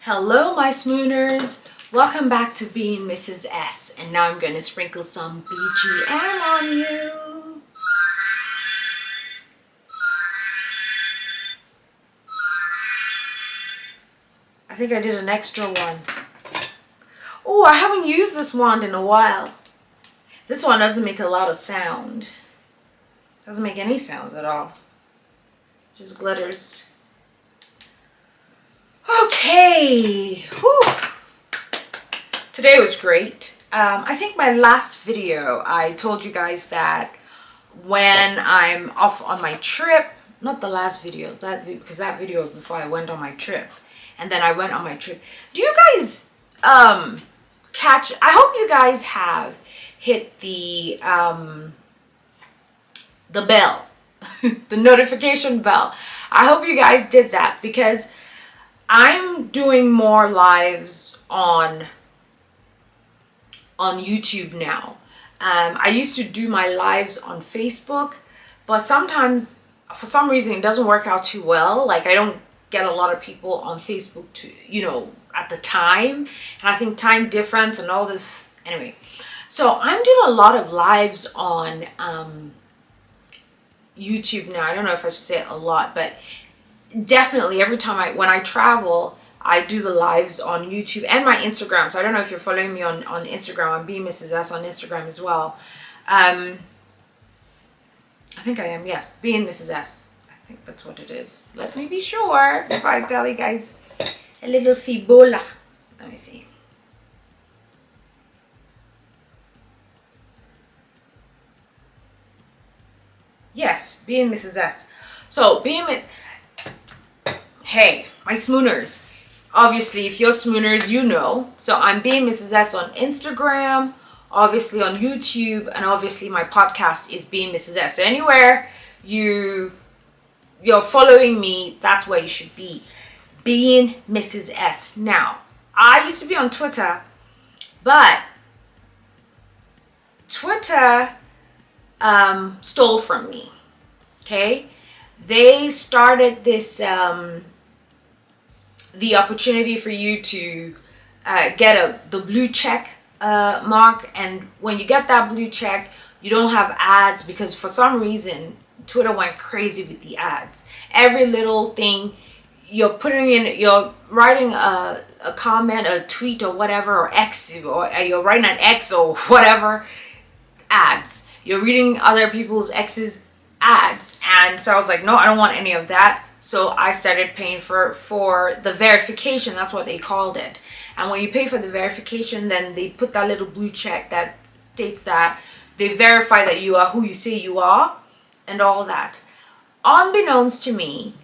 Hello, my Smooners. Welcome back to Being Mrs. S. And now I'm going to sprinkle some BGM on you. I think I did an extra one. Oh, I haven't used this wand in a while. This one doesn't make a lot of sound. Doesn't make any sounds at all. Just glitters. Okay. Whew. Today was great. I think my last video, I told you guys that when I'm off on my trip, not the last video, because that video was before I went on my trip. And then I went on my trip. Do you guys catch, I hope you guys have hit the bell, the notification bell. I hope you guys did that because I'm doing more lives on YouTube now. I used to do my lives on Facebook, but sometimes for some reason it doesn't work out too well. Like I don't get a lot of people on Facebook at the time, and I think time difference and all this. Anyway, so I'm doing a lot of lives on YouTube now. I don't know if I should say a lot, but definitely every time when I travel, I do the lives on YouTube and my Instagram. So I don't know if you're following me on Instagram. I'm Being Mrs. S on Instagram as well. I think I am, yes. Being Mrs. S. I think that's what it is. Let me be sure if I tell you guys a little fibola. Let me see. Yes, Being Mrs. S. So, Being Miss... Hey, my Smooners. Obviously, if you're Smooners, you know. So I'm Being Mrs. S on Instagram, obviously on YouTube, and obviously my podcast is Being Mrs. S. So anywhere you're following me, that's where you should be. Being Mrs. S. Now, I used to be on Twitter, but Twitter stole from me. Okay? They started this the opportunity for you to get the blue check mark, and when you get that blue check, you don't have ads, because for some reason Twitter went crazy with the ads. Every little thing you're writing a comment, a tweet or whatever, or X, or you're writing an X or whatever, ads. You're reading other people's X's, ads. And so I was like, no, I don't want any of that. So I started paying for the verification. That's what they called it. And when you pay for the verification, then they put that little blue check that states that they verify that you are who you say you are and all that. Unbeknownst to me,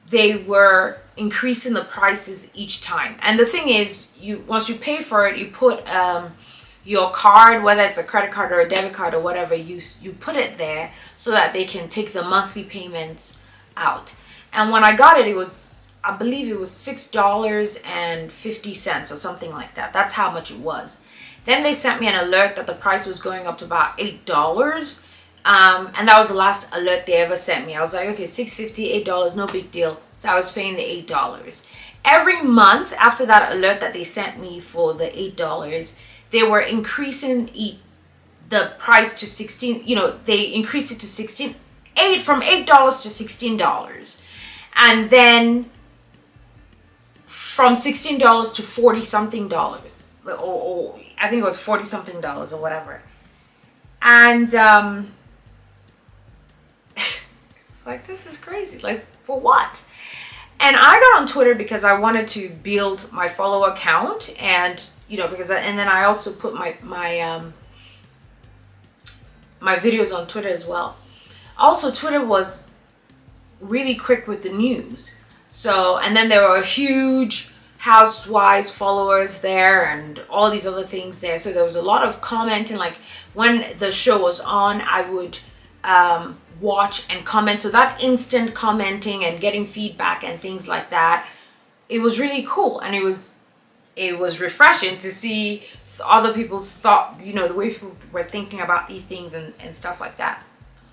they were increasing the prices each time. And the thing is, once you pay for it, you put your card, whether it's a credit card or a debit card or whatever, you put it there so that they can take the monthly payments out. And when I got it, I believe it was $6.50 or something like that. That's how much it was. Then they sent me an alert that the price was going up to about $8. And that was the last alert they ever sent me. I was like, okay, $6.50, $8, no big deal. So I was paying the $8. Every month after that alert that they sent me for the $8, they were increasing the price to 16, they increased it to from $8 to $16. And then from $16 to 40 something dollars, or I think it was 40 something dollars or whatever. And like, this is crazy. Like, for what? And I got on Twitter because I wanted to build my follower count, and and then I also put my videos on Twitter as well. Also, Twitter was really quick with the news. So, and then there were huge housewives followers there and all these other things there. So there was a lot of commenting. Like when the show was on, I would watch and comment. So that instant commenting and getting feedback and things like that, it was really cool. And it was refreshing to see other people's thought, the way people were thinking about these things and stuff like that.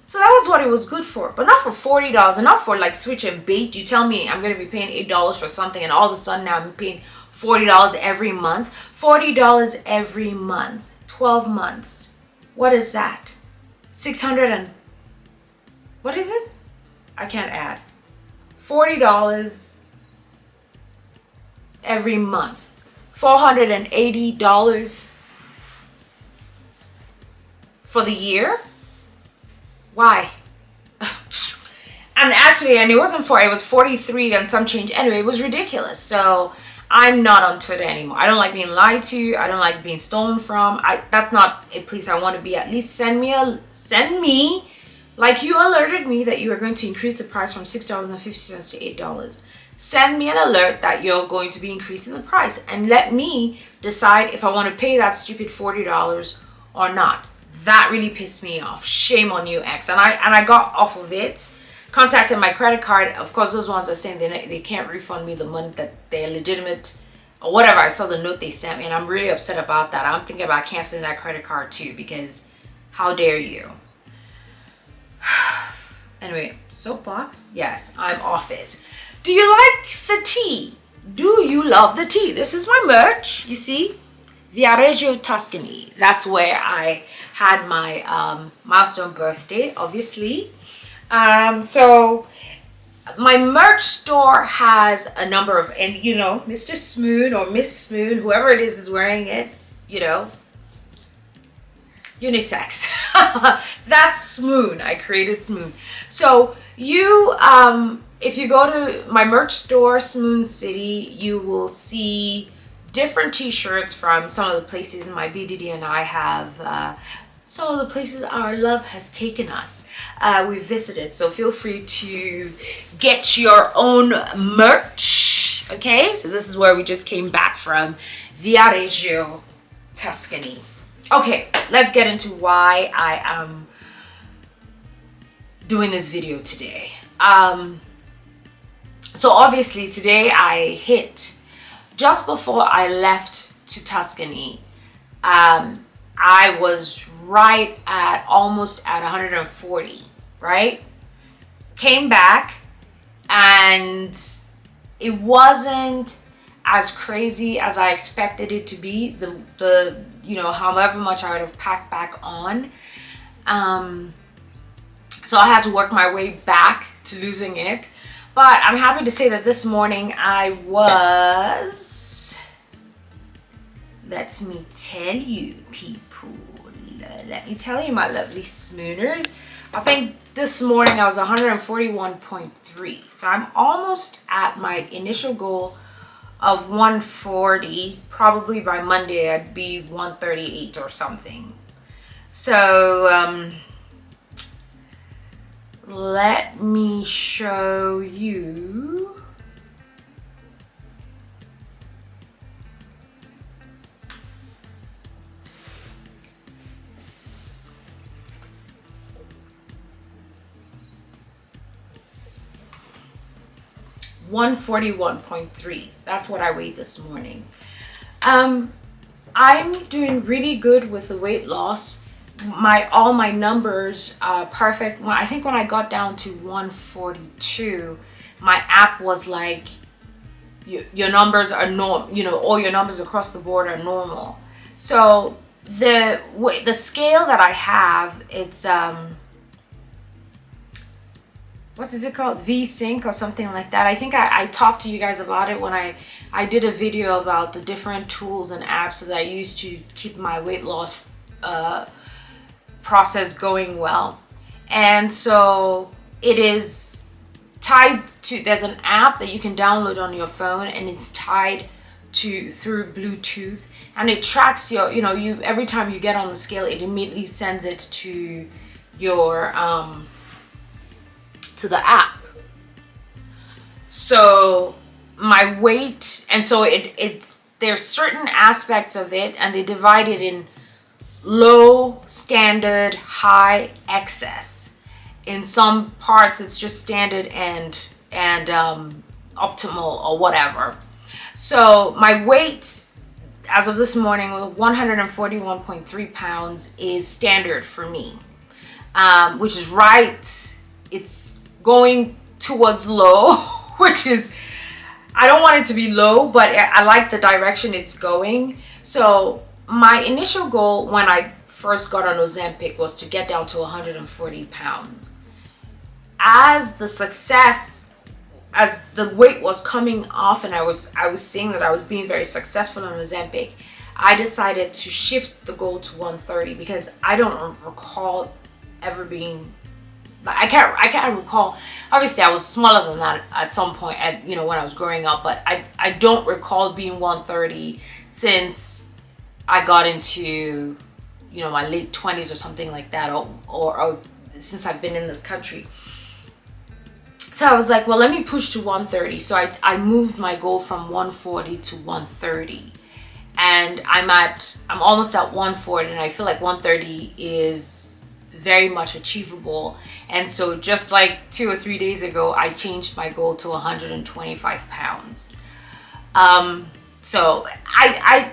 So that was what it was good for, but not for $40, and not for like switch and bait. You tell me I'm going to be paying $8 for something, and all of a sudden now I'm paying $40 every month. $40 every month. 12 months. What is that? 600 and... what is it? I can't add. $40 every month. $480 for the year. Why? And actually, and it wasn't it was 43 and some change. Anyway, it was ridiculous. So I'm not on Twitter anymore. I don't like being lied to. I don't like being stolen from. That's not a place I want to be. At least send me, like you alerted me that you are going to increase the price from $6.50 to $8. Send me an alert that you're going to be increasing the price, and let me decide if I want to pay that stupid $40 or not. That really pissed me off. Shame on you, X. And I got off of it. Contacted my credit card. Of course, those ones are saying they can't refund me the money, that they're legitimate or whatever. I saw the note they sent me, and I'm really upset about that. I'm thinking about canceling that credit card too, because how dare you. Anyway, soapbox. Yes, I'm off it. Do you like the tea? Do you love the tea? This is my merch, you see. Viareggio Tuscany. That's where I had my milestone birthday, obviously. So my merch store has a number of, and you know, Mr. Smoon or Miss Smoon, whoever it is wearing it, you know, unisex. That's Smoon. I created Smoon. So you, if you go to my merch store, Smoon City, you will see different t-shirts from some of the places my BDD and I have, some of the places our love has taken us. We visited, so feel free to get your own merch. Okay, so this is where we just came back from, Viareggio Tuscany. Okay, let's get into why I am doing this video today. So obviously today I hit, just before I left to Tuscany, I was right at almost at 140, right? Came back and it wasn't as crazy as I expected it to be. The you know, however much I would have packed back on. So I had to work my way back to losing it. But I'm happy to say that this morning I was, let me tell you people, let me tell you my lovely Smooners. I think this morning I was 141.3. So I'm almost at my initial goal of 140. Probably by Monday I'd be 138 or something. So let me show you. $141.3. That's what I weighed this morning. I'm doing really good with the weight loss. All my numbers are perfect. I think when I got down to 142, my app was like, your numbers are normal, you know, all your numbers across the board are normal. So the scale that I have, it's what is it called, V-Sync or something like that. I think I talked to you guys about it when I did a video about the different tools and apps that I use to keep my weight loss process going well. And so it is tied to, there's an app that you can download on your phone, and it's tied to through Bluetooth, and it tracks your, you know, every time you get on the scale, it immediately sends it to your to the app. So my weight, and so there's certain aspects of it, and they divide it in low, standard, high, excess. In some parts it's just standard and optimal or whatever. So my weight as of this morning, 141.3 pounds, is standard for me, which is right. It's going towards low, which is, I don't want it to be low, but I like the direction it's going. So my initial goal when I first got on Ozempic was to get down to 140 pounds. As the weight was coming off and I was seeing that I was being very successful on Ozempic, I decided to shift the goal to 130 because I don't recall ever being, I can't recall. Obviously I was smaller than that at some point when I was growing up, but I don't recall being 130 since I got into my late 20s or something like that, or since I've been in this country. So I was like, well, let me push to 130. So I moved my goal from 140 to 130. And I'm almost at 140, and I feel like 130 is very much achievable. And so just like 2 or 3 days ago, I changed my goal to 125 pounds. So I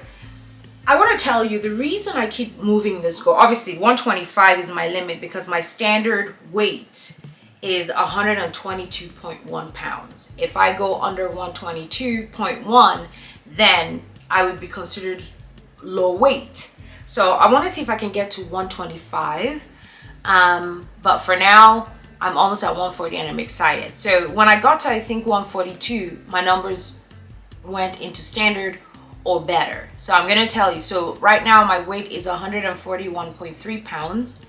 want to tell you the reason I keep moving this goal. Obviously 125 is my limit because my standard weight is 122.1 pounds. If I go under 122.1, then I would be considered low weight. So I want to see if I can get to 125. But for now, I'm almost at 140 and I'm excited. So when I got to, I think 142, my numbers went into standard or better. So I'm going to tell you. So right now my weight is 141.3 pounds.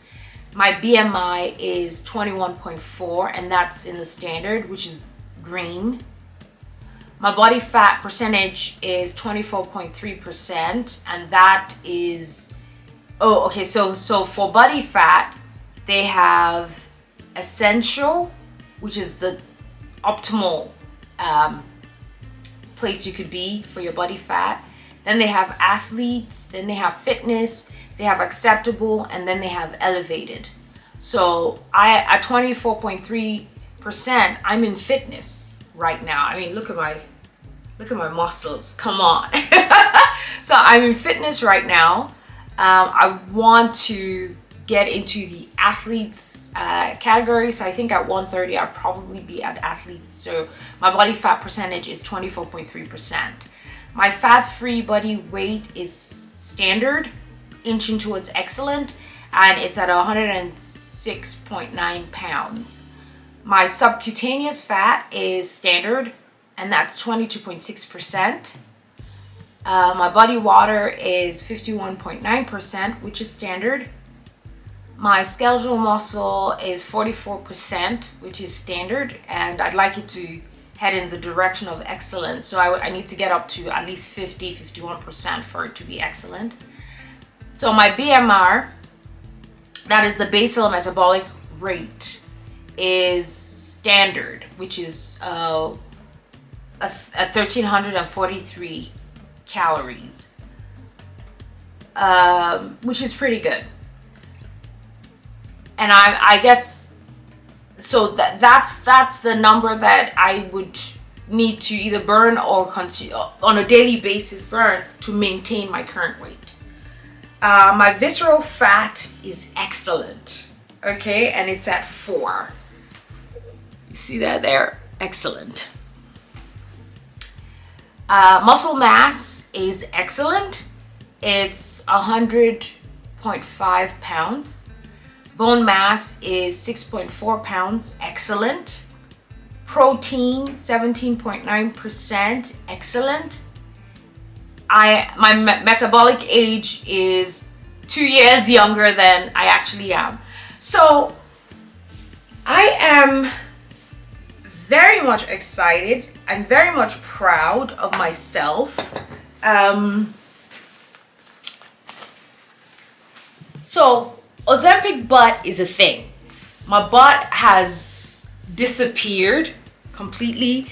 My BMI is 21.4, and that's in the standard, which is green. My body fat percentage is 24.3%, and that is, so for body fat, they have essential, which is the optimal place you could be for your body fat. Then they have athletes, then they have fitness, they have acceptable, and then they have elevated. So at 24.3%, I'm in fitness right now. I mean, look at my muscles. Come on. So I'm in fitness right now. I want to get into the athletes category. So I think at 130, I'll probably be at athletes. So my body fat percentage is 24.3%. My fat-free body weight is standard, inching towards excellent, and it's at 106.9 pounds. My subcutaneous fat is standard, and that's 22.6%. My body water is 51.9%, which is standard. My skeletal muscle is 44%, which is standard, and I'd like it to head in the direction of excellent. So I need to get up to at least 51% for it to be excellent. So my BMR, that is the basal metabolic rate, is standard, which is 1,343 calories, which is pretty good. And I guess, so that's the number that I would need to either burn or on a daily basis burn to maintain my current weight. My visceral fat is excellent, okay, and it's at 4. You see that there? Excellent. Muscle mass is excellent. It's 100.5 pounds. Bone mass is 6.4 pounds. Excellent. Protein 17.9%. Excellent. My metabolic age is 2 years younger than I actually am. So I am very much excited. I'm very much proud of myself. So Ozempic butt is a thing. My butt has disappeared completely.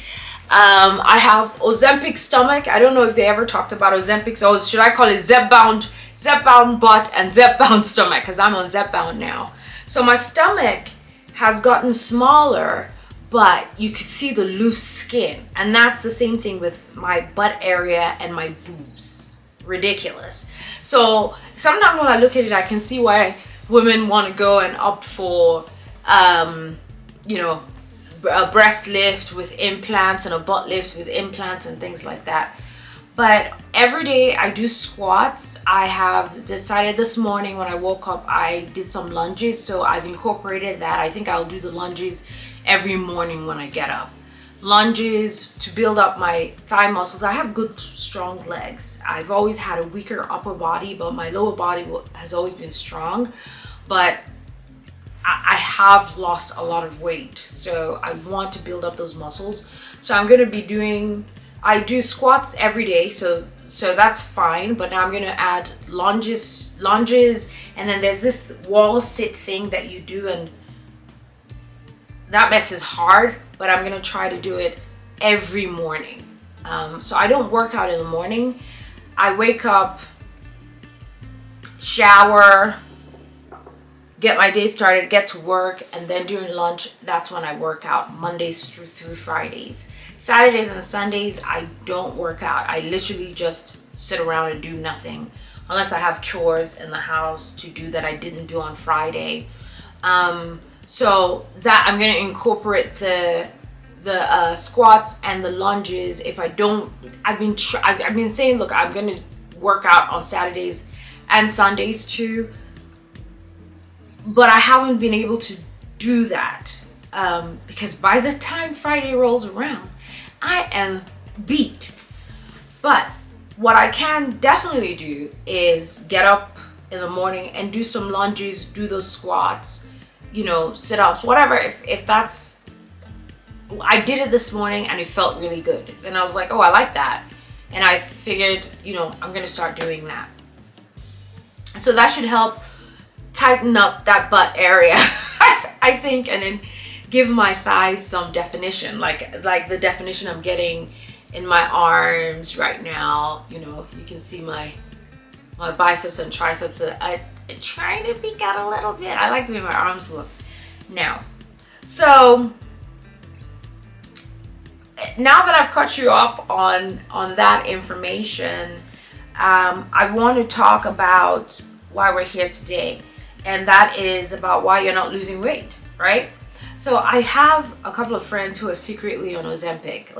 I have Ozempic stomach. I don't know if they ever talked about Ozempic. So should I call it Zepbound butt and Zepbound stomach? Because I'm on Zepbound now. So my stomach has gotten smaller, but you can see the loose skin. And that's the same thing with my butt area and my boobs. Ridiculous. So sometimes when I look at it, I can see why women want to go and opt for, a breast lift with implants and a butt lift with implants and things like that. But every day I do squats. I have decided this morning when I woke up, I did some lunges. So I've incorporated that. I think I'll do the lunges every morning when I get up. Lunges to build up my thigh muscles. I have good, strong legs. I've always had a weaker upper body, but my lower body has always been strong. But I have lost a lot of weight. So I want to build up those muscles. So I'm going to be doing... I do squats every day, so that's fine. But now I'm gonna add lunges, and then there's this wall sit thing that you do, and that mess is hard. But I'm gonna try to do it every morning. So I don't work out in the morning. I wake up, shower, get my day started, get to work, and then during lunch, that's when I work out, Mondays through Fridays. Saturdays and Sundays, I don't work out. I literally just sit around and do nothing, unless I have chores in the house to do that I didn't do on Friday. So that I'm gonna incorporate the squats and the lunges. If I don't, I've been saying, look, I'm gonna work out on Saturdays and Sundays too. But I haven't been able to do that because by the time Friday rolls around, I am beat. But what I can definitely do is get up in the morning and do some lunges, do those squats, sit-ups, whatever. If that's... I did it this morning and it felt really good. And I was like, oh, I like that. And I figured, I'm going to start doing that. So that should help tighten up that butt area, I think, and then give my thighs some definition, like the definition I'm getting in my arms right now. You can see my biceps and triceps. I trying to peek out a little bit. I like the way my arms look now. So now that I've caught you up on that information, I want to talk about why we're here today. And that is about why you're not losing weight, right? So I have a couple of friends who are secretly on Ozempic.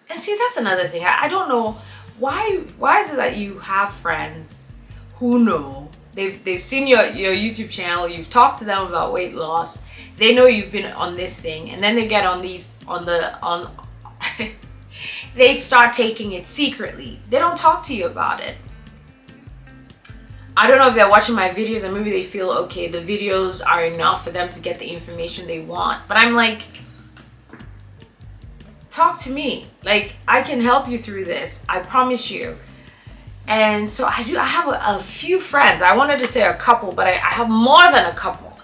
And see, that's another thing. I don't know why is it that you have friends who know, they've seen your YouTube channel, you've talked to them about weight loss, they know you've been on this thing, and then they get on they start taking it secretly. They don't talk to you about it. I don't know if they're watching my videos and maybe they feel, okay, the videos are enough for them to get the information they want. But I'm like, talk to me. I can help you through this. I promise you. And so I have a few friends. I wanted to say a couple, but I have more than a couple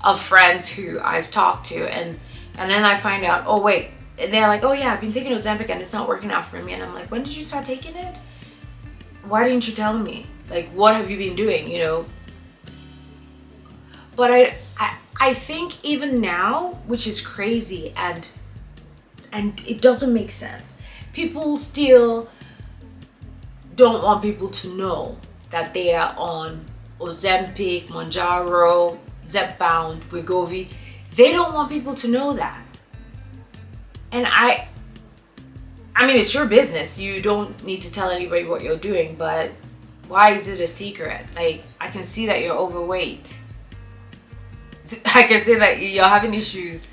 of friends who I've talked to. And then I find out, oh, wait. And they're like, oh, yeah, I've been taking Ozempic and it's not working out for me. And I'm like, when did you start taking it? Why didn't you tell me? What have you been doing, But I think even now, which is crazy and it doesn't make sense, people still don't want people to know that they are on Ozempic, Mounjaro, Zepbound, Wegovy. They don't want people to know that. And I mean, it's your business. You don't need to tell anybody what you're doing, but why is it a secret? I can see that you're overweight. I can see that you're having issues.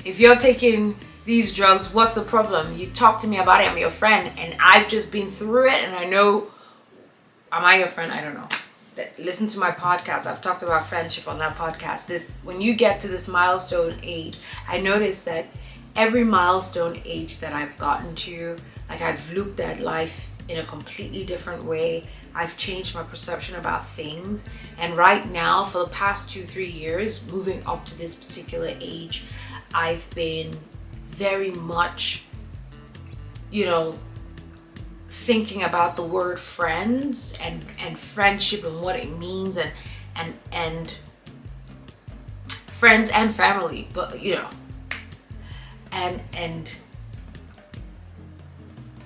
If you're taking these drugs, what's the problem? You talk to me about it. I'm your friend, and I've just been through it, and I know. Am I your friend? I don't know. Listen to my podcast. I've talked about friendship on that podcast. When you get to this milestone age, I noticed that every milestone age that I've gotten to, I've looked at life in a completely different way. I've changed my perception about things. And right now, for the past 2-3 years, moving up to this particular age, I've been very much, thinking about the word friends and friendship and what it means and friends and family, but and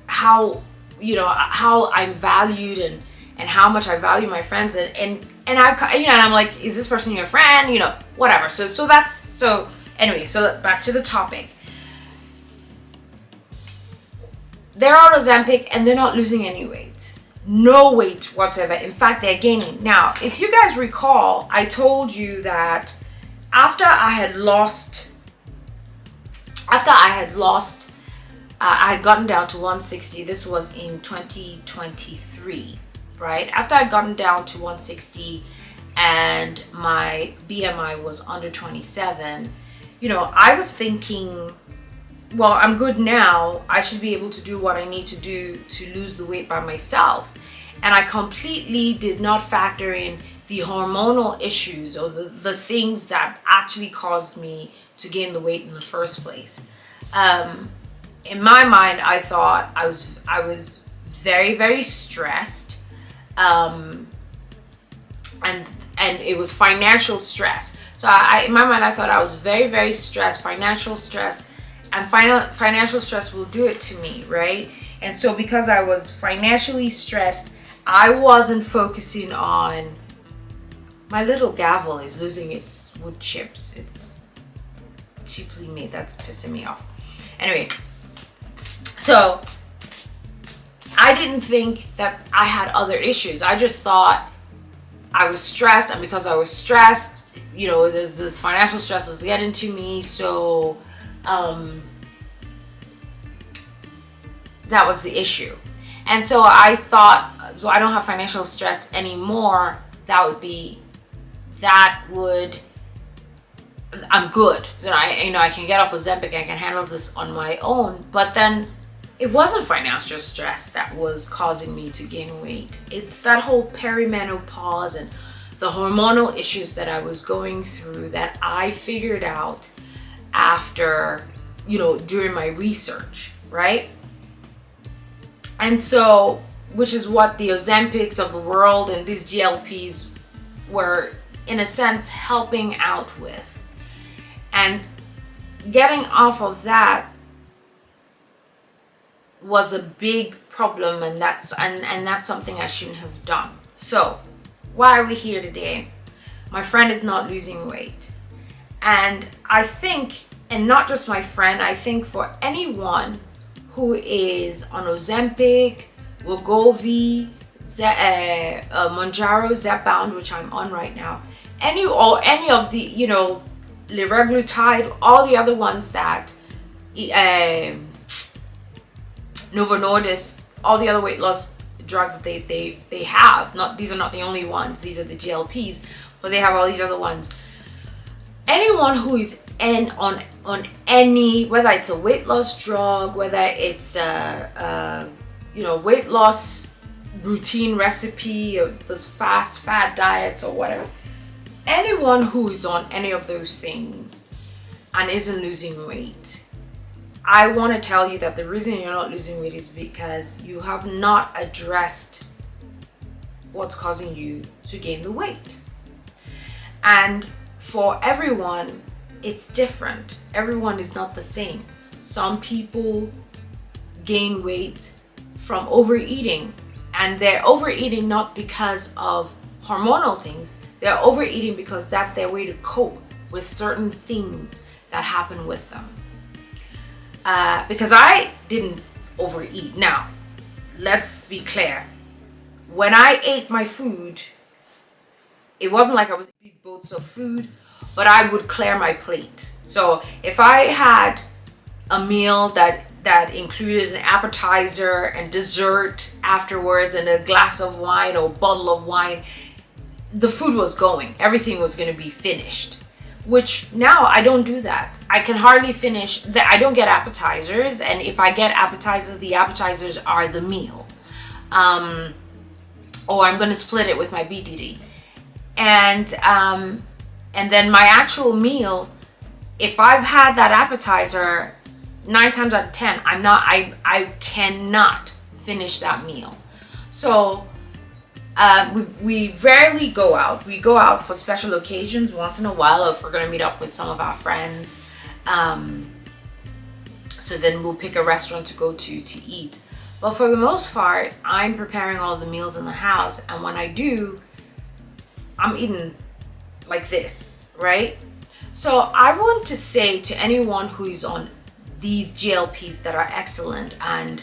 how I'm valued and how much I value my friends and I'm like, is this person your friend? Whatever. So Anyway, so back to the topic. They're on Ozempic and they're not losing any weight. No weight whatsoever. In fact, they're gaining. Now, if you guys recall, I told you that after I had gotten down to 160. This was in 2023, right? After I'd gotten down to 160 and my BMI was under 27, I was thinking, well, I'm good now. I should be able to do what I need to do to lose the weight by myself. And I completely did not factor in the hormonal issues or the things that actually caused me to gain the weight in the first place. In my mind, I thought I was very, very stressed, and it was financial stress. So in my mind, I thought I was very, very stressed, financial stress, and financial stress will do it to me, right? And so because I was financially stressed, I wasn't focusing on. My little gavel is losing its wood chips. It's cheaply made. That's pissing me off. Anyway, so I didn't think that I had other issues. I just thought I was stressed, and because I was stressed, this financial stress was getting to me. So that was the issue. And so I thought, so I don't have financial stress anymore. I'm good. So I can get off Ozempic, I can handle this on my own. But then it wasn't financial stress that was causing me to gain weight. It's that whole perimenopause and the hormonal issues that I was going through that I figured out after, during my research, right? And so, which is what the Ozempics of the world and these GLPs were, in a sense, helping out with. And getting off of that was a big problem, and that's something I shouldn't have done. So, why are we here today? My friend is not losing weight. And I think, and not just my friend, I think for anyone who is on Ozempic, Wegovy, Mounjaro, Zepbound, which I'm on right now, any of the, liraglutide, all the other ones that Novo Nordisk, all the other weight loss drugs that they have. These are not the only ones. These are the GLPs, but they have all these other ones. Anyone who is on any, whether it's a weight loss drug, whether it's a weight loss routine recipe, or those fast fat diets or whatever, anyone who is on any of those things and isn't losing weight, I want to tell you that the reason you're not losing weight is because you have not addressed what's causing you to gain the weight. And for everyone, it's different. Everyone is not the same. Some people gain weight from overeating, and they're overeating not because of hormonal things. They're overeating because that's their way to cope with certain things that happen with them. Because I didn't overeat. Now, let's be clear. When I ate my food, it wasn't like I was eating big boats of food, but I would clear my plate. So if I had a meal that included an appetizer and dessert afterwards and a glass of wine or bottle of wine, the food was going. Everything was going to be finished. Which now I don't do that. I can hardly finish. I don't get appetizers, and if I get appetizers, the appetizers are the meal. Or I'm going to split it with my BDD. And then my actual meal, if I've had that appetizer, 9 times out of 10, I cannot finish that meal. So we rarely go out. We go out for special occasions once in a while, if we're going to meet up with some of our friends. So then we'll pick a restaurant to go to eat. But for the most part, I'm preparing all the meals in the house. And when I do, I'm eating like this, right? So I want to say to anyone who is on these GLPs that are excellent, and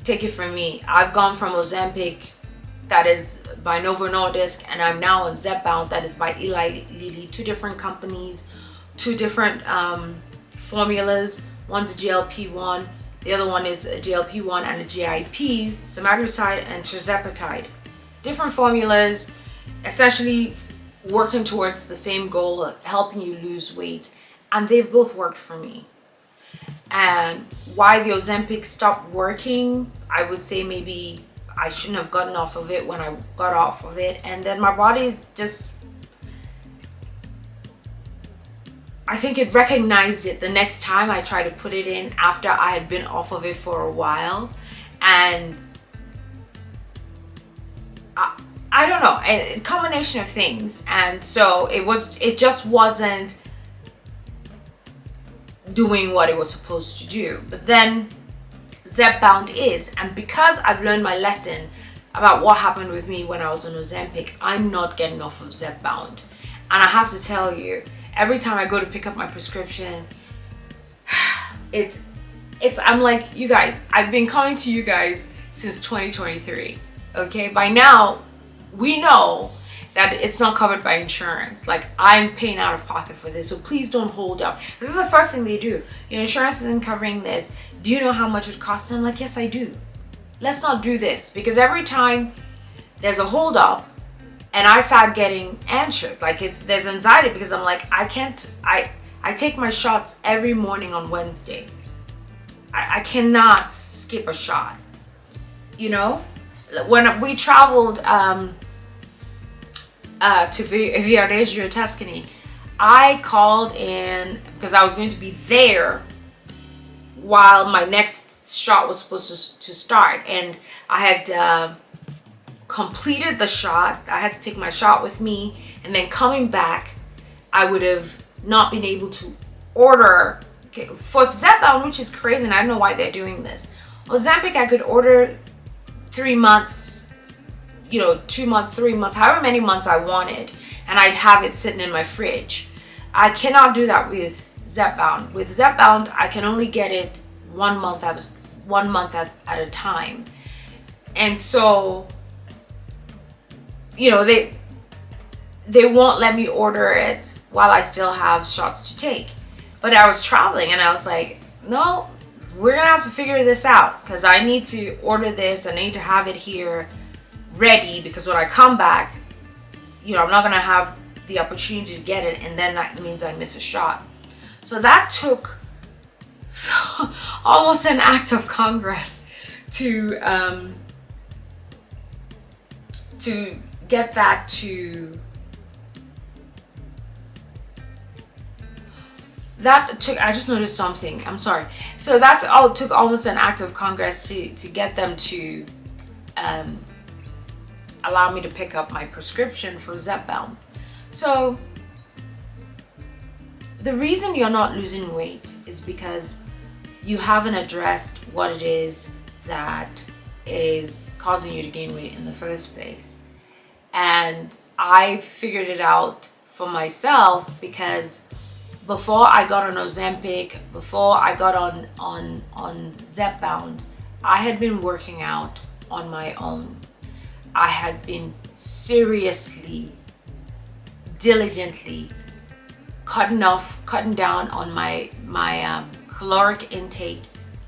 take it from me, I've gone from Ozempic, that is by Novo Nordisk, and I'm now on Zepbound, that is by Eli Lilly. Two different companies, two different formulas. One's a GLP-1, the other one is a GLP-1 and a GIP, semaglutide and tirzepatide. Different formulas, essentially working towards the same goal of helping you lose weight, and they've both worked for me. And why the Ozempic stopped working, I would say maybe I shouldn't have gotten off of it when I got off of it, and then my body just, I think it recognized it the next time I tried to put it in after I had been off of it for a while. And I don't know, a combination of things. And so it just wasn't doing what it was supposed to do. But then Zepbound is, and because I've learned my lesson about what happened with me when I was on Ozempic, I'm not getting off of Zepbound. And I have to tell you, every time I go to pick up my prescription, I'm like, you guys, I've been coming to you guys since 2023. Okay, by now we know that it's not covered by insurance. Like, I'm paying out of pocket for this, so please don't hold up. This is the first thing they do. Your insurance isn't covering this. Do you know how much it costs? I'm like, yes, I do. Let's not do this, because every time there's a hold up and I start getting anxious, like if there's anxiety, because I'm like, I take my shots every morning on Wednesday. I cannot skip a shot. You know, when we traveled to Viareggio, Tuscany, I called in because I was going to be there while my next shot was supposed to start, and I had completed the shot. I had to take my shot with me, and then coming back, I would have not been able to order for Zepbound, which is crazy, and I don't know why they're doing this. Ozempic, I could order 3 months, 2 months, 3 months, however many months I wanted, and I'd have it sitting in my fridge. I cannot do that with Zepbound. With Zepbound, I can only get it 1 month at a time, and so they won't let me order it while I still have shots to take. But I was traveling, and I was like, no, we're gonna have to figure this out, because I need to order this. I need to have it here ready, because when I come back, I'm not gonna have the opportunity to get it, and then that means I miss a shot. So that took almost an act of Congress to get that to. I just noticed something. I'm sorry. So took almost an act of Congress to get them to allow me to pick up my prescription for Zepbound. So the reason you're not losing weight is because you haven't addressed what it is that is causing you to gain weight in the first place. And I figured it out for myself, because before I got on Ozempic, before I got on Zepbound, I had been working out on my own. I had been seriously, diligently cutting down on my caloric intake.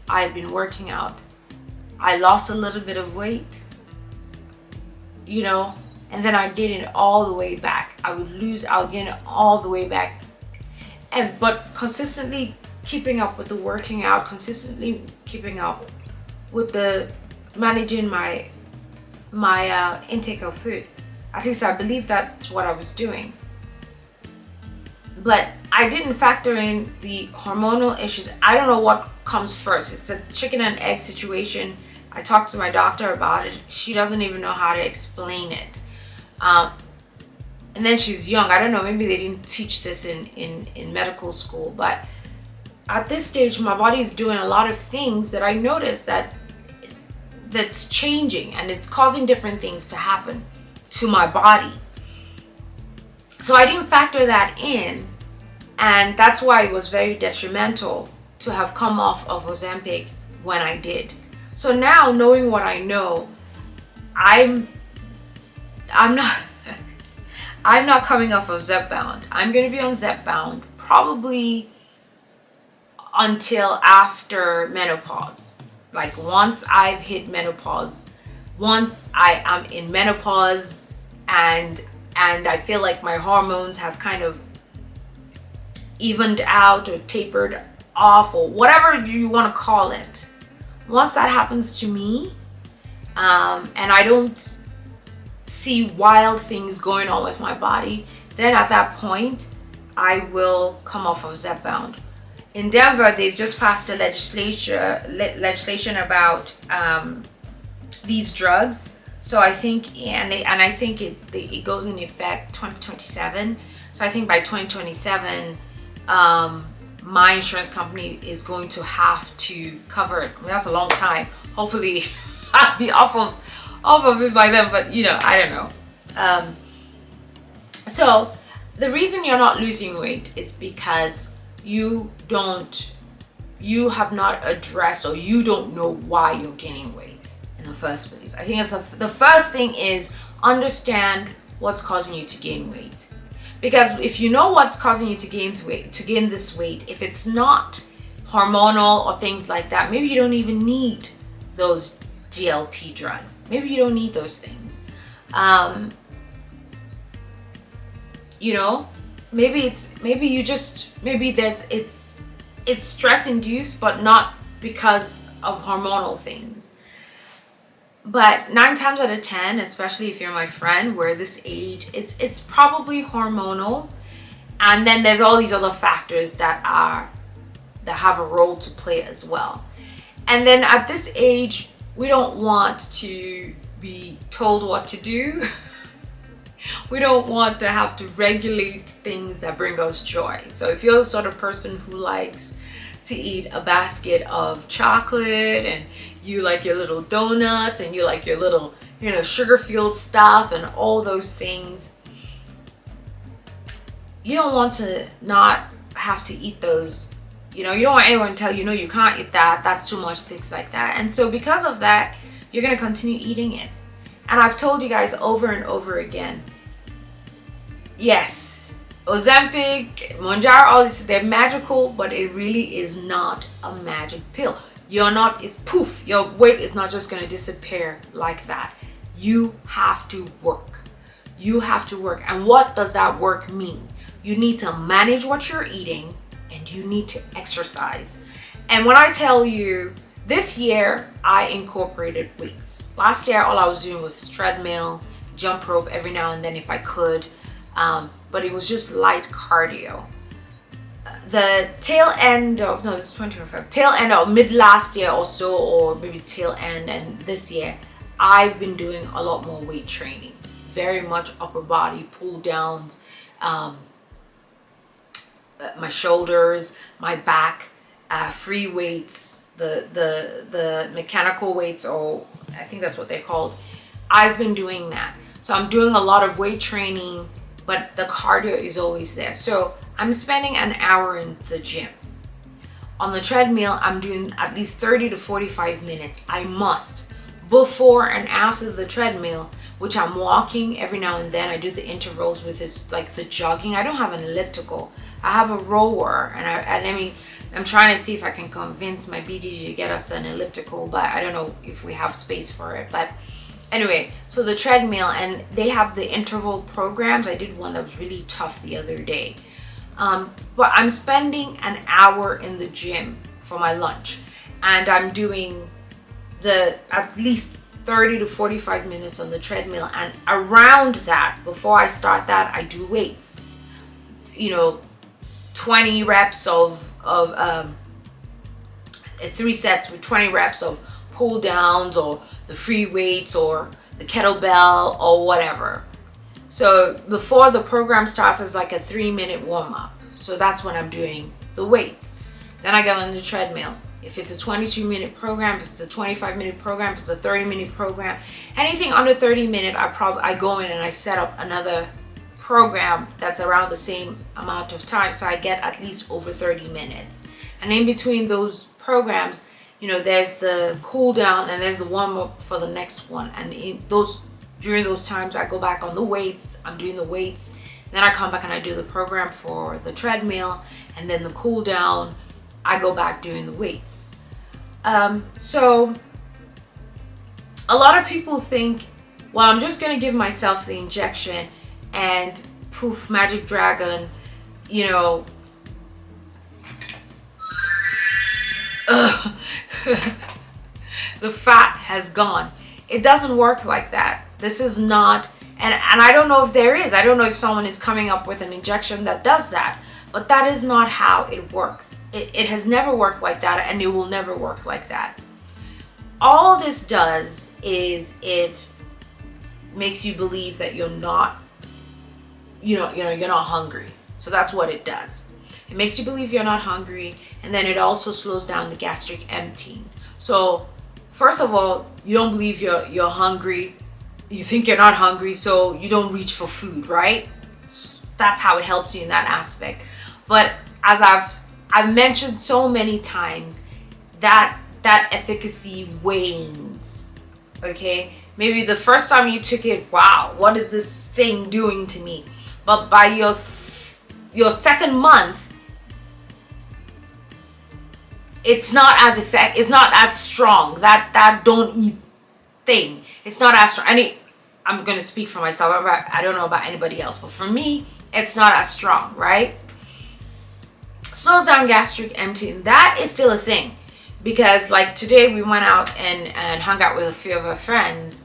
I had been working out. I lost a little bit of weight, and then I'd gain it all the way back. I would gain it all the way back. But consistently keeping up with the working out, consistently keeping up with the managing my intake of food. At least I believe that's what I was doing. But I didn't factor in the hormonal issues. I don't know what comes first. It's a chicken and egg situation. I talked to my doctor about it. She doesn't even know how to explain it. And then she's young. I don't know, maybe they didn't teach this in medical school, but at this stage my body is doing a lot of things that I noticed that's changing, and it's causing different things to happen to my body. So I didn't factor that in, and that's why it was very detrimental to have come off of Ozempic when I did. So now, knowing what I know, I'm not I'm not coming off of Zepbound. I'm going to be on Zepbound probably until after menopause. Like once I've hit menopause, once I am in menopause and I feel like my hormones have kind of evened out or tapered off or whatever you want to call it. Once that happens to me, and I don't see wild things going on with my body, then at that point I will come off of Zepbound. In Denver, they've just passed a legislation about these drugs. So I think, and I think it goes in effect 2027. So I think by 2027, my insurance company is going to have to cover it. I mean, that's a long time. Hopefully, I'll be off of it by then. But you know, I don't know. So the reason you're not losing weight is because you have not addressed, or you don't know why you're gaining weight in the first place. I think it's the first thing is understand what's causing you to gain weight. Because if you know what's causing you to gain this weight, if it's not hormonal or things like that, maybe you don't even need those GLP drugs. Maybe you don't need those things. You know, maybe it's stress induced, but not because of hormonal things. But 9 times out of 10, especially if you're my friend, we're this age, it's probably hormonal. And then there's all these other factors that have a role to play as well. And then at this age, we don't want to be told what to do. We don't want to have to regulate things that bring us joy. So if you're the sort of person who likes to eat a basket of chocolate, and you like your little donuts, and you like your little, you know, sugar-filled stuff and all those things, you don't want to not have to eat those. You know, you don't want anyone to tell you, no, you can't eat that, that's too much, things like that. And so because of that, you're going to continue eating it. And I've told you guys over and over again, yes, Ozempic, Mounjaro, all this, they're magical, but it really is not a magic pill. It's poof, your weight is not just going to disappear like that. You have to work. You have to work. And what does that work mean? You need to manage what you're eating, and you need to exercise. And when I tell you, this year I incorporated weights. Last year all I was doing was treadmill, jump rope every now and then if I could, but it was just light cardio. The tail end of, no, it's 2025, tail end of mid last year or so, or maybe tail end, and this year I've been doing a lot more weight training, very much upper body pull downs, my shoulders, my back, free weights, the mechanical weights, or I think that's what they're called. I've been doing that. So I'm doing a lot of weight training, but the cardio is always there. So I'm spending an hour in the gym. On the treadmill, I'm doing at least 30 to 45 minutes. I must. Before and after the treadmill, which I'm walking every now and then. I do the intervals with this, like the jogging. I don't have an elliptical. I have a rower, and I'm trying to see if I can convince my BD to get us an elliptical, but I don't know if we have space for it. But anyway, so the treadmill, and they have the interval programs. I did one that was really tough the other day. But I'm spending an hour in the gym for my lunch, and I'm doing at least 30 to 45 minutes on the treadmill, and around that, before I start that, I do weights. 20 reps of 3 sets with 20 reps of pull downs, or the free weights, or the kettlebell, or whatever. So before the program starts, it's like a 3-minute warm-up. So that's when I'm doing the weights. Then I get on the treadmill. If it's a 22-minute program, if it's a 25-minute program, if it's a 30-minute program, anything under 30 minutes, I go in and I set up another program that's around the same amount of time, so I get at least over 30 minutes. And in between those programs, you know, there's the cool down and there's the warm up for the next one. And during those times, I go back on the weights. I'm doing the weights. Then I come back and I do the program for the treadmill, and then the cool down, I go back doing the weights. So a lot of people think, well, I'm just gonna give myself the injection and poof, magic dragon, you know, the fat has gone. It doesn't work like that. This is not, and I don't know if there is. I don't know if someone is coming up with an injection that does that, but that is not how it works. It has never worked like that, and it will never work like that. All this does is it makes you believe that you're not, you're not hungry. So that's what it does. It makes you believe you're not hungry, and then it also slows down the gastric emptying. So first of all, you don't believe you're hungry. You think you're not hungry, so you don't reach for food, right? That's how it helps you in that aspect. But as I've mentioned so many times, that efficacy wanes. Okay, maybe the first time you took it, wow, what is this thing doing to me? But by your second month, it's not as strong. That don't eat thing, it's not as strong. I'm gonna speak for myself. I don't know about anybody else, but for me, it's not as strong, right? Slows down gastric emptying. That is still a thing, because like today we went out and hung out with a few of our friends,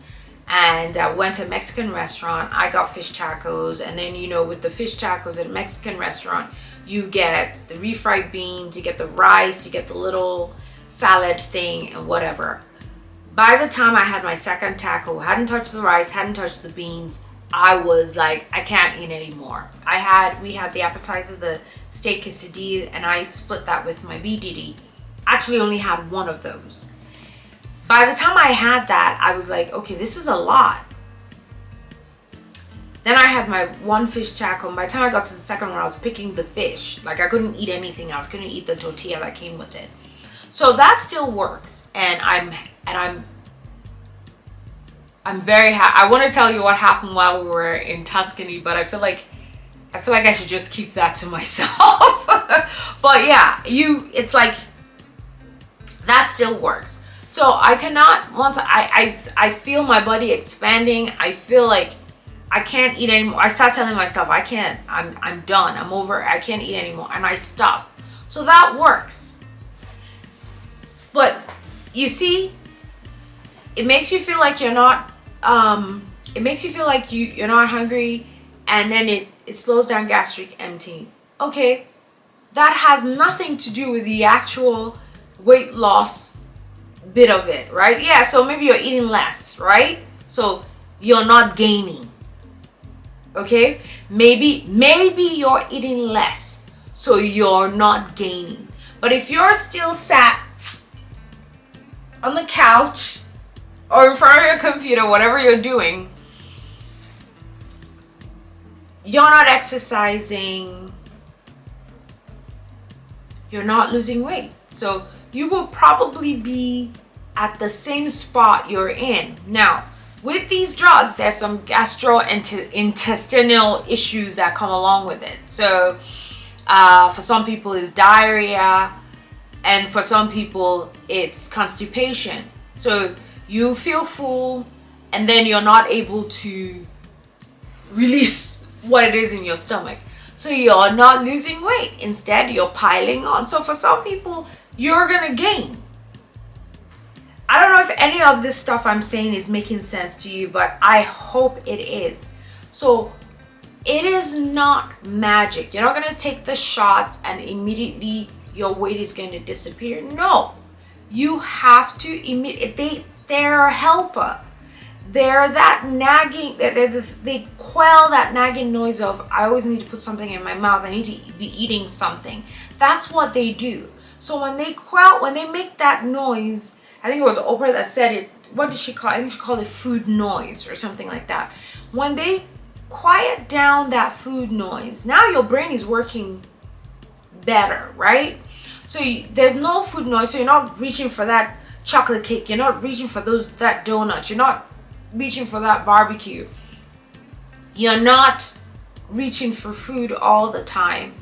and went to a Mexican restaurant. I got fish tacos, and then with the fish tacos at a Mexican restaurant, you get the refried beans, you get the rice, you get the little salad thing and whatever. By the time I had my second taco, hadn't touched the rice, hadn't touched the beans, I was like, I can't eat anymore. We had the appetizer, the steak quesadilla, and I split that with my BDD. Actually only had one of those. By the time I had that, I was like, okay, this is a lot. Then I had my one fish taco, and by the time I got to the second one, I was picking the fish. Like, I couldn't eat anything else. Couldn't eat the tortilla that came with it. So that still works, and I'm very happy. I want to tell you what happened while we were in Tuscany, but I feel like I should just keep that to myself. But yeah, it's like that still works. So I cannot, once I feel my body expanding, I feel like I can't eat anymore. I start telling myself I can't. I'm done. I'm over. I can't eat anymore, and I stop. So that works. But you see, it makes you feel like you're not. It makes you feel like you're not hungry, and then it slows down gastric emptying. Okay, that has nothing to do with the actual weight loss bit of it, right? Yeah. So maybe you're eating less, right? So you're not gaining. Okay, maybe you're eating less, so you're not gaining. But if you're still sat on the couch or in front of your computer, whatever you're doing, you're not exercising, you're not losing weight. So you will probably be at the same spot you're in. Now, with these drugs, there's some gastrointestinal issues that come along with it. So for some people it's diarrhea, and for some people it's constipation. So you feel full, and then you're not able to release what it is in your stomach. So you're not losing weight. Instead, you're piling on. So for some people, you're gonna gain. I don't know if any of this stuff I'm saying is making sense to you, but I hope it is. So it is not magic. You're not going to take the shots and immediately your weight is going to disappear. No, you have to immediately. They're a helper. They're that nagging, they quell that nagging noise of, I always need to put something in my mouth. I need to be eating something. That's what they do. So when they make that noise, I think it was Oprah that said it. What did she call it? I think she called it food noise or something like that. When they quiet down that food noise. Now your brain is working better, right? So there's no food noise, so you're not reaching for that chocolate cake, you're not reaching for that donut, you're not reaching for that barbecue, you're not reaching for food all the time.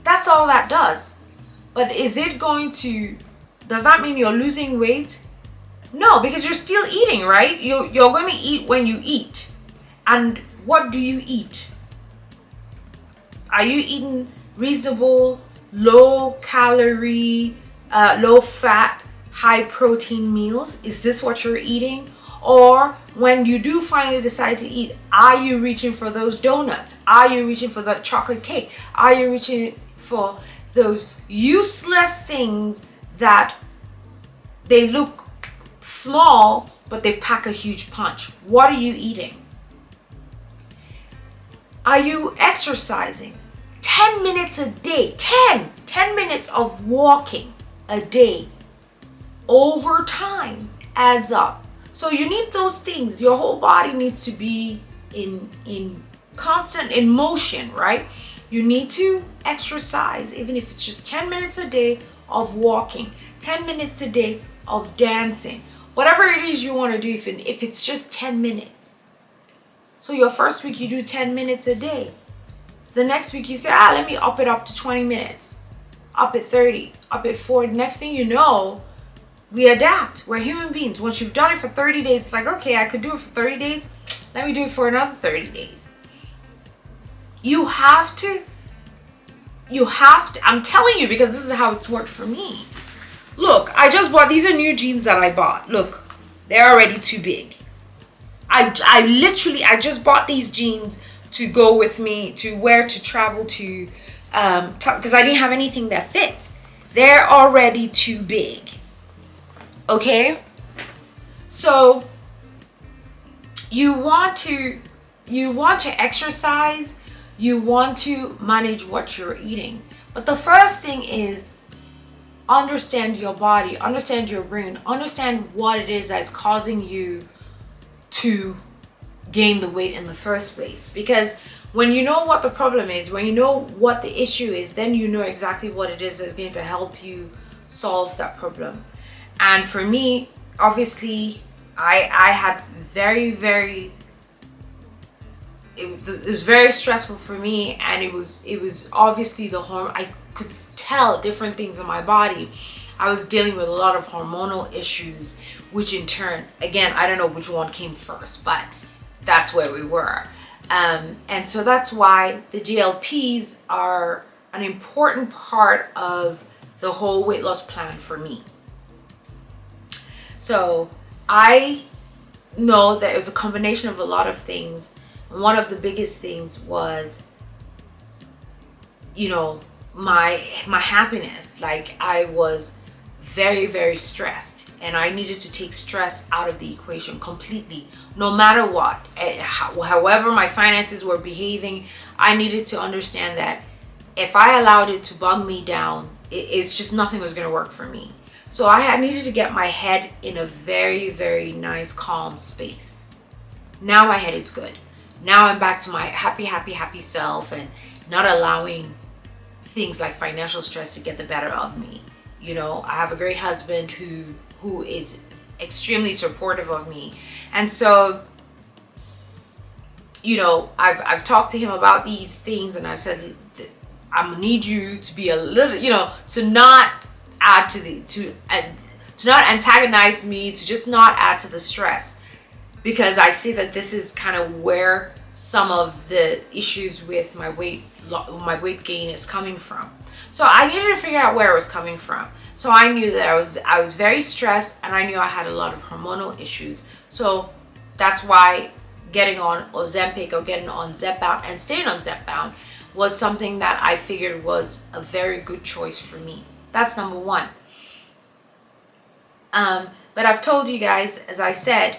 That's all that does. But does that mean you're losing weight? No, because you're still eating, right? You're going to eat when you eat. And what do you eat? Are you eating reasonable, low calorie, low fat, high protein meals? Is this what you're eating? Or when you do finally decide to eat, are you reaching for those donuts? Are you reaching for that chocolate cake? Are you reaching for those useless things that they look small, but they pack a huge punch? What are you eating? Are you exercising? 10 minutes a day, 10 minutes of walking a day over time adds up. So you need those things. Your whole body needs to be in constant in motion, right? You need to exercise, even if it's just 10 minutes a day of walking, 10 minutes a day of dancing, whatever it is you want to do, if it's just 10 minutes. So your first week you do 10 minutes a day. The next week you say, let me up it up to 20 minutes, up at 30, up at 40. Next thing you know, we adapt. We're human beings. Once you've done it for 30 days, it's like, okay, I could do it for 30 days. Let me do it for another 30 days. You have to, I'm telling you, because this is how it's worked for me. Look, I just bought, these are new jeans that I bought. Look, they're already too big. I just bought these jeans to go with me, to wear to travel to, because I didn't have anything that fits. They're already too big. Okay? So you want to exercise, you want to manage what you're eating. But the first thing is understand your body, understand your brain, understand what it is that's causing you to gain the weight in the first place. Because when you know what the problem is, when you know what the issue is, then you know exactly what it is that's going to help you solve that problem. And for me, obviously, I had it was very stressful for me, and it was obviously the hormone. I could tell different things in my body. I was dealing with a lot of hormonal issues, which in turn, again, I don't know which one came first, but that's where we were. And so that's why the GLPs are an important part of the whole weight loss plan for me. So I know that it was a combination of a lot of things. One of the biggest things was, my happiness. Like, I was very, very stressed, and I needed to take stress out of the equation completely. No matter what, however my finances were behaving, I needed to understand that if I allowed it to bug me down, it's just nothing was going to work for me. So I needed to get my head in a very, very nice, calm space. Now my head is good. Now I'm back to my happy self, and not allowing things like financial stress to get the better of me. I have a great husband who is extremely supportive of me. And so, I've talked to him about these things, and I've said, I need you to be a little, to not add to not antagonize me, to just not add to the stress, because I see that this is kind of where some of the issues with my weight gain is coming from. So I needed to figure out where it was coming from. So I knew that I was very stressed, and I knew I had a lot of hormonal issues. So that's why getting on Ozempic or getting on Zepbound and staying on Zepbound was something that I figured was a very good choice for me. That's number one. But I've told you guys, as I said,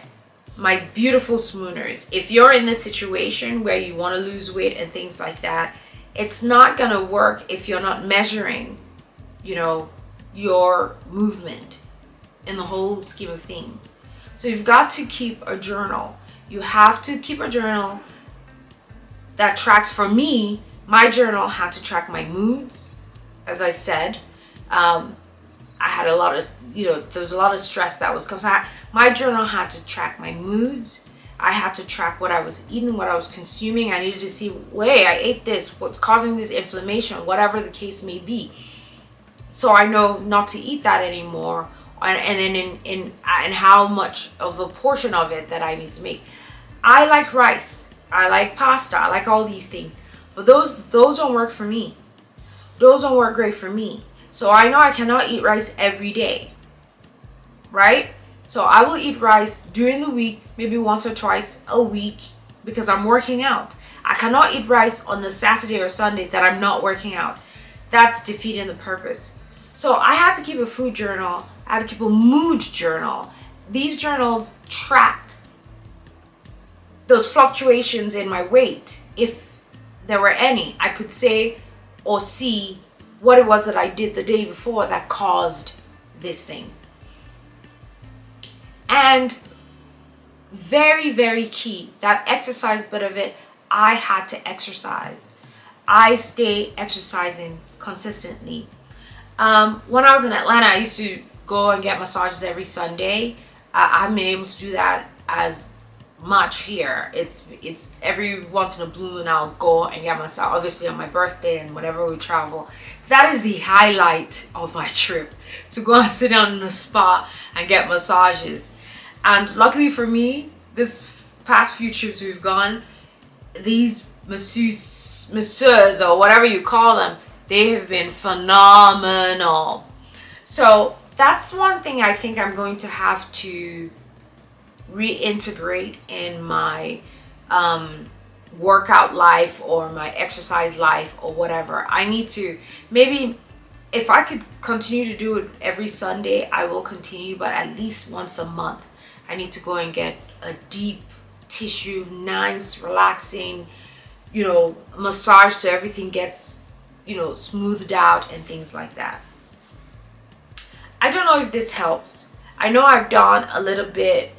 my beautiful Smooners, if you're in this situation where you want to lose weight and things like that, it's not going to work if you're not measuring, your movement in the whole scheme of things. So you've got to keep a journal. You have to keep a journal that tracks. For me, my journal had to track my moods. As I said, I had a lot of, there was a lot of stress that was coming. So my journal had to track my moods. I had to track what I was eating, what I was consuming. I needed to see, wait, I ate this, what's causing this inflammation, whatever the case may be. So I know not to eat that anymore. And then and how much of a portion of it that I need to make. I like rice. I like pasta. I like all these things. But those don't work for me. Those don't work great for me. So I know I cannot eat rice every day, right? So I will eat rice during the week, maybe once or twice a week, because I'm working out. I cannot eat rice on a Saturday or Sunday that I'm not working out. That's defeating the purpose. So I had to keep a food journal. I had to keep a mood journal. These journals tracked those fluctuations in my weight. If there were any, I could say or see what it was that I did the day before that caused this thing. And very, very key, that exercise bit of it, I had to exercise. I stay exercising consistently. When I was in Atlanta, I used to go and get massages every Sunday. I haven't been able to do that as much here. It's every once in a blue moon I'll go and get massage, obviously on my birthday and whenever we travel. That is the highlight of my trip, to go and sit down in a spa and get massages. And luckily for me, this past few trips we've gone, these masseurs or whatever you call them, they have been phenomenal. So that's one thing I think I'm going to have to reintegrate in my workout life or my exercise life or whatever. I need to, maybe if I could continue to do it every Sunday, I will continue, but at least once a month I need to go and get a deep tissue, nice, relaxing, massage so everything gets, smoothed out and things like that. I don't know if this helps. I know I've done a little bit.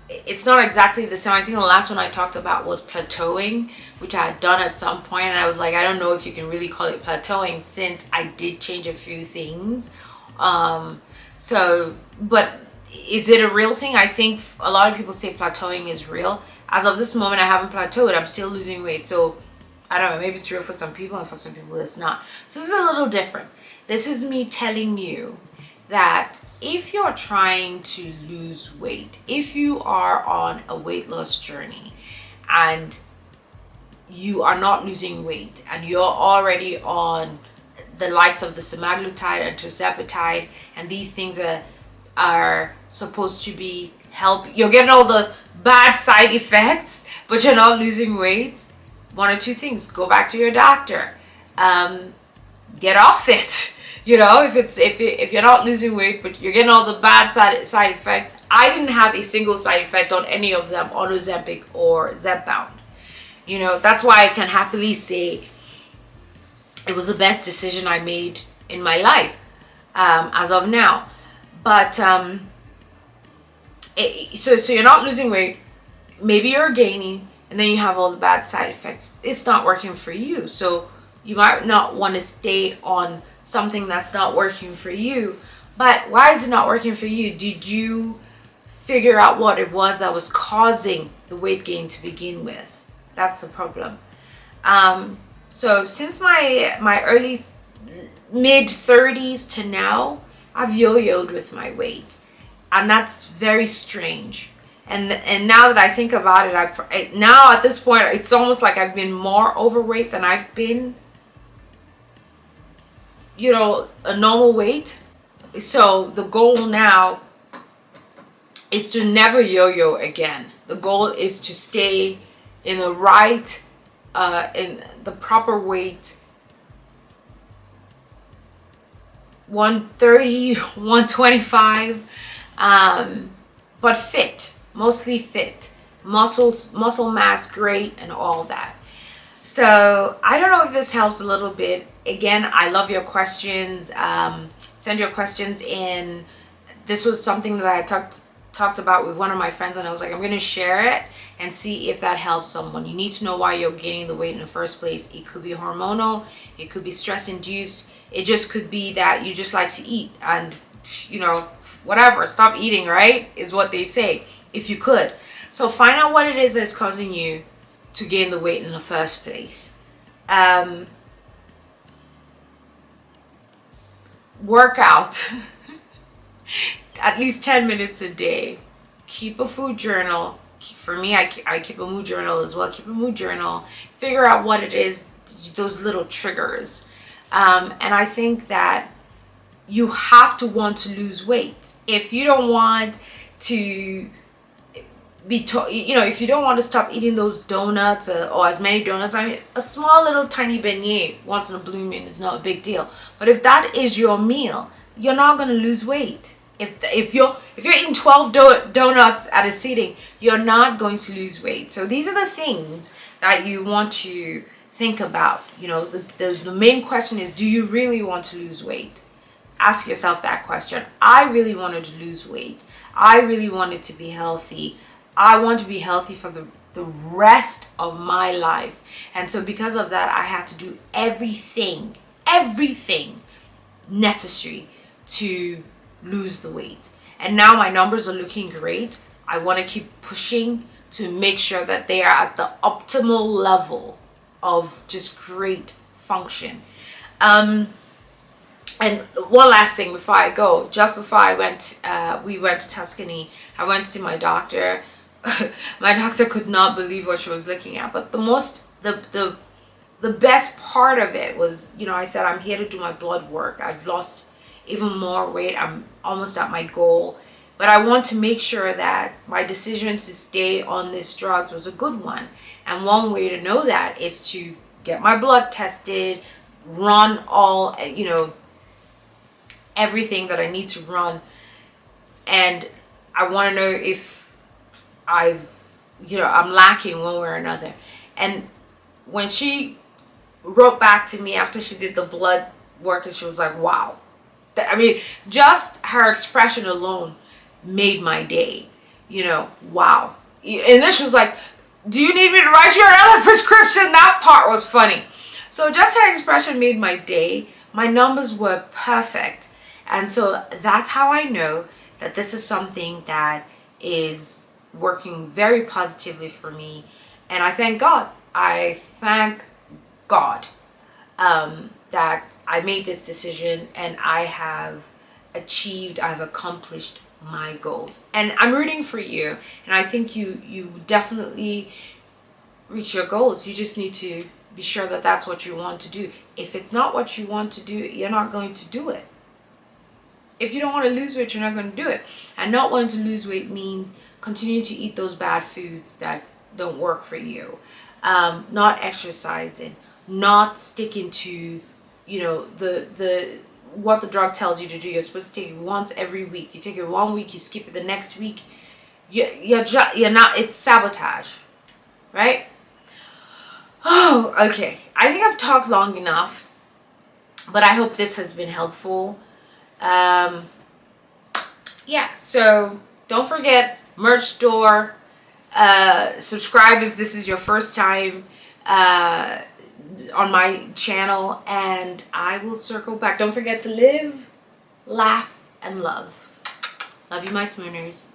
It's not exactly the same. I think the last one I talked about was plateauing, which I had done at some point, and I was like, I don't know if you can really call it plateauing since I did change a few things. But is it a real thing? I think a lot of people say plateauing is real. As of this moment, I haven't plateaued. I'm still losing weight. So I don't know, maybe it's real for some people and for some people it's not. So this is a little different. This is me telling you that if you're trying to lose weight, if you are on a weight loss journey and you are not losing weight and you're already on the likes of the semaglutide and tirzepatide, and these things are supposed to be you're getting all the bad side effects, but you're not losing weight, one or two things: go back to your doctor, get off it. If you're not losing weight but you're getting all the bad side effects. I didn't have a single side effect on any of them on Ozempic or Zepbound. That's why I can happily say it was the best decision I made in my life as of now. But so you're not losing weight, maybe you're gaining, and then you have all the bad side effects. It's not working for you, so you might not want to stay on something that's not working for you. But why is it not working for you? Did you figure out what it was that was causing the weight gain to begin with? That's the problem. So since my early mid 30s to now, I've yo-yoed with my weight, and that's very strange. And now that I think about it, now at this point it's almost like I've been more overweight than I've been a normal weight. So the goal now is to never yo-yo again. The goal is to stay in the right, in the proper weight, 130, 125, but fit, mostly fit, muscle mass great, and all that. So I don't know if this helps a little bit. Again, I love your questions. Send your questions in. This was something that I talked about with one of my friends, and I was like, I'm going to share it and see if that helps someone. You need to know why you're gaining the weight in the first place. It could be hormonal, it could be stress induced, it just could be that you just like to eat, and you know, whatever, stop eating, right, is what they say, if you could. So find out what it is that's causing you to gain the weight in the first place. Workout at least 10 minutes a day. Keep a food journal. For me, I keep a mood journal as well. Keep a mood journal. Figure out what it is, those little triggers. And I think that you have to want to lose weight. If you don't want to if you don't want to stop eating those donuts, or as many donuts, I mean, a small little tiny beignet once in a blue moon is not a big deal. But if that is your meal, you're not going to lose weight. If you're eating 12 donuts at a sitting, you're not going to lose weight. So these are the things that you want to think about. You know, the main question is, do you really want to lose weight? Ask yourself that question. I really wanted to lose weight. I really wanted to be healthy. I want to be healthy for the rest of my life. And so because of that, I had to do everything necessary to lose the weight. And now my numbers are looking great. I want to keep pushing to make sure that they are at the optimal level of just great function. And one last thing before I go, just before we went to Tuscany, I went to see my doctor. My doctor could not believe what she was looking at. But the best part of it was, you know, I said, I'm here to do my blood work. I've lost even more weight. I'm almost at my goal. But I want to make sure that my decision to stay on these drugs was a good one. And one way to know that is to get my blood tested, run all, you know, everything that I need to run. And I want to know if I'm lacking one way or another. And when she wrote back to me after she did the blood work, and she was like, wow. I mean, just her expression alone made my day. You know, wow. And then she was like, do you need me to write you another prescription? That part was funny. So just her expression made my day. My numbers were perfect. And so that's how I know that this is something that is working very positively for me. And I thank God. I thank God that I made this decision, and I've accomplished my goals. And I'm rooting for you. And I think you definitely reach your goals. You just need to be sure that that's what you want to do. If it's not what you want to do, you're not going to do it. If you don't want to lose weight, you're not going to do it. And not wanting to lose weight means continue to eat those bad foods that don't work for you. Not exercising, not sticking to, you know, the what the drug tells you to do. You're supposed to take it once every week. You take it 1 week, you skip it the next week. You're not. It's sabotage, right? Oh, okay. I think I've talked long enough, but I hope this has been helpful. Yeah, so don't forget, merch store, subscribe if this is your first time on my channel, and I will circle back. Don't forget to live, laugh, and love. Love you, my Smooners.